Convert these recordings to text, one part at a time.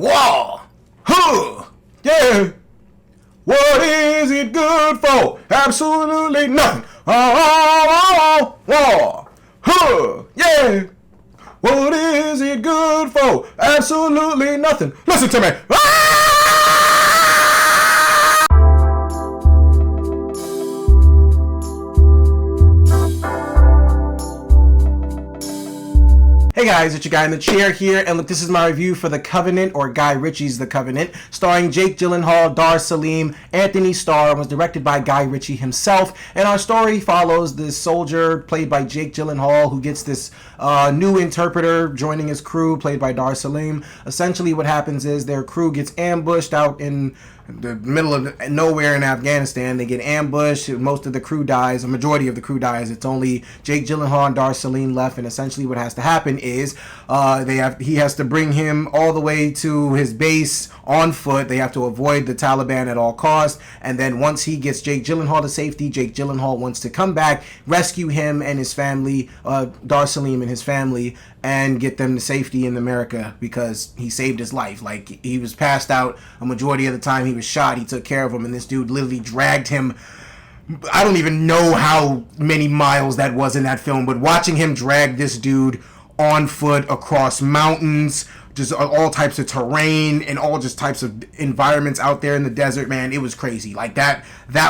Whoa! Huh! Yeah! What is it good for? Absolutely nothing. Oh, whoa! Huh! Yeah! What is it good for? Absolutely nothing. Listen to me. Hey guys, it's your guy in the chair here, and look, this is my review for The Covenant, or Guy Ritchie's The Covenant, starring Jake Gyllenhaal, Dar Salim, Anthony Starr, and was directed by Guy Ritchie himself. And our story follows this soldier played by Jake Gyllenhaal who gets this new interpreter joining his crew, played by Dar Salim. Essentially what happens is their crew gets ambushed out in the middle of nowhere in Afghanistan. They get ambushed. Most of the crew dies. A majority of the crew dies. It's only Jake Gyllenhaal and Dar Salim left. And essentially, what has to happen is he has to bring him all the way to his base on foot. They have to avoid the Taliban at all costs. And then once he gets Jake Gyllenhaal to safety, Jake Gyllenhaal wants to come back, rescue him and his family, Dar Salim and his family, and get them to safety in America because he saved his life. Like, he was passed out a majority of the time. He was shot. He took care of him, and this dude literally dragged him. I don't even know how many miles that was in that film, but watching him drag this dude on foot across mountains, just all types of terrain and all just types of environments out there in the desert, man, it was crazy. Like, that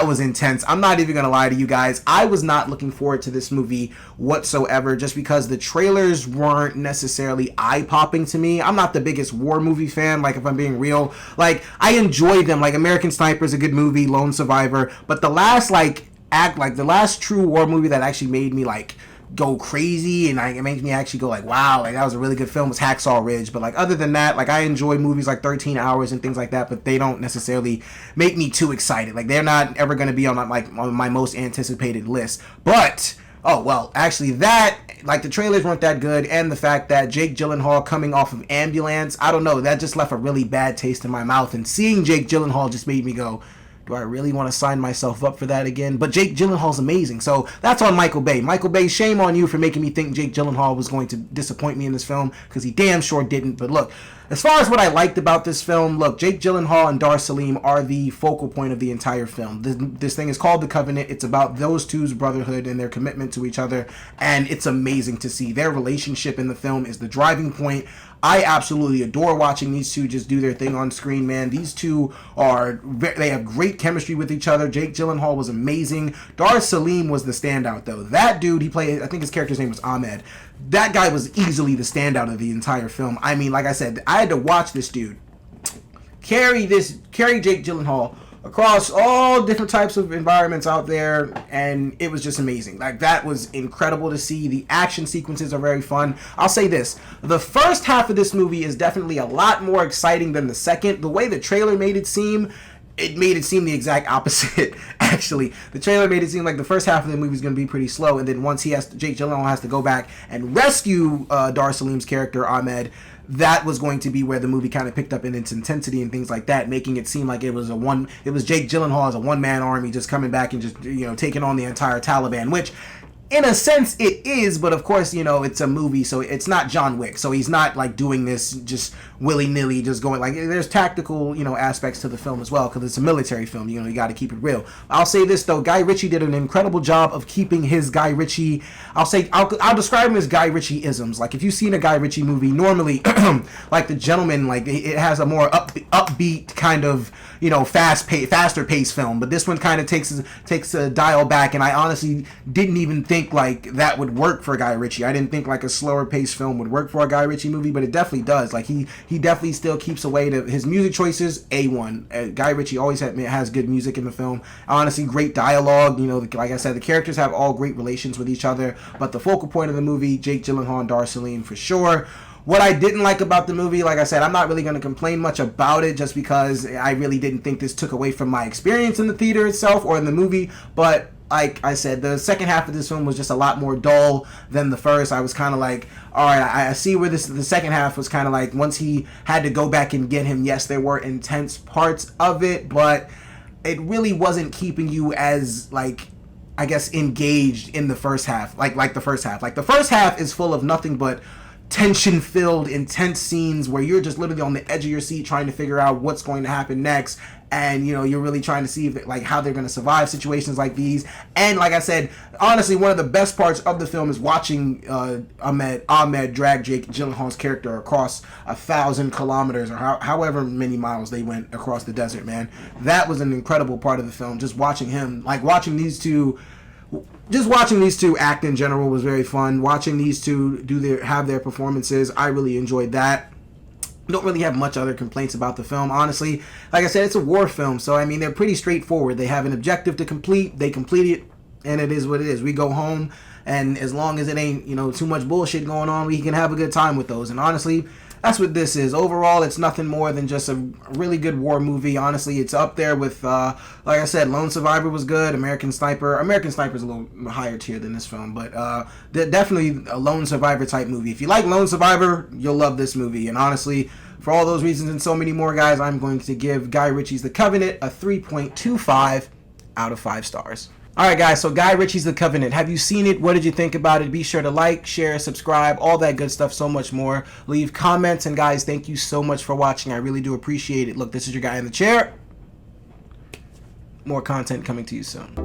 was intense. I'm not even gonna lie to you guys, I was not looking forward to this movie whatsoever, just because the trailers weren't necessarily eye-popping to me. I'm not the biggest war movie fan, like, if I'm being real. Like, I enjoyed them. Like, American Sniper's a good movie, Lone Survivor, but the last the last true war movie that actually made me go crazy and it makes me actually go wow, that was a really good film, was Hacksaw Ridge. But other than that, I enjoy movies like 13 Hours and things like that, but they don't necessarily make me too excited. They're not ever going to be on my most anticipated list. But actually the trailers weren't that good, and the fact that Jake Gyllenhaal coming off of Ambulance, I don't know, that just left a really bad taste in my mouth, and seeing Jake Gyllenhaal just made me go, do I really want to sign myself up for that again? But Jake Gyllenhaal's amazing, so that's on Michael Bay. Michael Bay, shame on you for making me think Jake Gyllenhaal was going to disappoint me in this film, because he damn sure didn't. But look, as far as what I liked about this film, look, Jake Gyllenhaal and Dar Salim are the focal point of the entire film. This thing is called The Covenant. It's about those two's brotherhood and their commitment to each other, and it's amazing to see. Their relationship in the film is the driving point. I absolutely adore watching these two just do their thing on screen, man. These two they have great chemistry with each other. Jake Gyllenhaal was amazing. Dar Salim was the standout, though. That dude, he played, I think his character's name was Ahmed. That guy was easily the standout of the entire film. I mean, like I said, I had to watch this dude carry Jake Gyllenhaal across all different types of environments out there, and it was just amazing. That was incredible to see. The action sequences are very fun. I'll say this, the first half of this movie is definitely a lot more exciting than the second. The way the trailer made it seem the exact opposite. Actually, the trailer made it seem like the first half of the movie is going to be pretty slow, and then once Jake Gyllenhaal has to go back and rescue Dar Salim's character Ahmed, that was going to be where the movie kind of picked up in its intensity and things like that, making it seem like it was Jake Gyllenhaal as a one-man army just coming back and just, taking on the entire Taliban, which in a sense it is, but of course, it's a movie, so it's not John Wick, so he's not doing this just willy-nilly, just going there's tactical, aspects to the film as well, because it's a military film, you got to keep it real. I'll say this though, Guy Ritchie did an incredible job of keeping his Guy Ritchie, I'll describe him as Guy Ritchie isms. If you've seen a Guy Ritchie movie, normally The Gentleman, it has a more upbeat kind of, faster paced film, but this one kind of takes a dial back, and I honestly didn't even think that would work for Guy Ritchie. I didn't think a slower paced film would work for a Guy Ritchie movie, but it definitely does. He definitely still keeps away to his music choices. A1. Guy Ritchie always has good music in the film. Honestly, great dialogue. Like I said, the characters have all great relations with each other, but the focal point of the movie, Jake Gyllenhaal and Dar Salim for sure. What I didn't like about the movie, like I said, I'm not really going to complain much about it, just because I really didn't think this took away from my experience in the theater itself or in the movie, but like I said, the second half of this film was just a lot more dull than the first. I was kind of all right, I see where the second half was kind of once he had to go back and get him, yes, there were intense parts of it, but it really wasn't keeping you as, I guess, engaged in the first half, like the first half. The first half is full of nothing but tension-filled, intense scenes where you're just literally on the edge of your seat trying to figure out what's going to happen next. And, you know, you're really trying to see if, like, how they're going to survive situations like these. And like I said, honestly, one of the best parts of the film is watching Ahmed drag Jake Gyllenhaal's character across 1,000 kilometers or however many miles they went across the desert, man. That was an incredible part of the film. Just watching him, like watching these two act in general was very fun. Watching these two have their performances, I really enjoyed that. Don't really have much other complaints about the film, honestly. Like I said, it's a war film, so I mean, they're pretty straightforward. They have an objective to complete, they complete it, and it is what it is. We go home, and as long as it ain't, you know, too much bullshit going on, we can have a good time with those. And honestly, that's what this is. Overall, it's nothing more than just a really good war movie. Honestly, it's up there with, like I said, Lone Survivor was good. American Sniper's a little higher tier than this film, but definitely a Lone Survivor type movie. If you like Lone Survivor, you'll love this movie. And honestly, for all those reasons and so many more, guys, I'm going to give Guy Ritchie's The Covenant a 3.25 out of 5 stars. Alright guys, so Guy Ritchie's The Covenant. Have you seen it? What did you think about it? Be sure to like, share, subscribe, all that good stuff, so much more. Leave comments, and guys, thank you so much for watching. I really do appreciate it. Look, this is your guy in the chair. More content coming to you soon.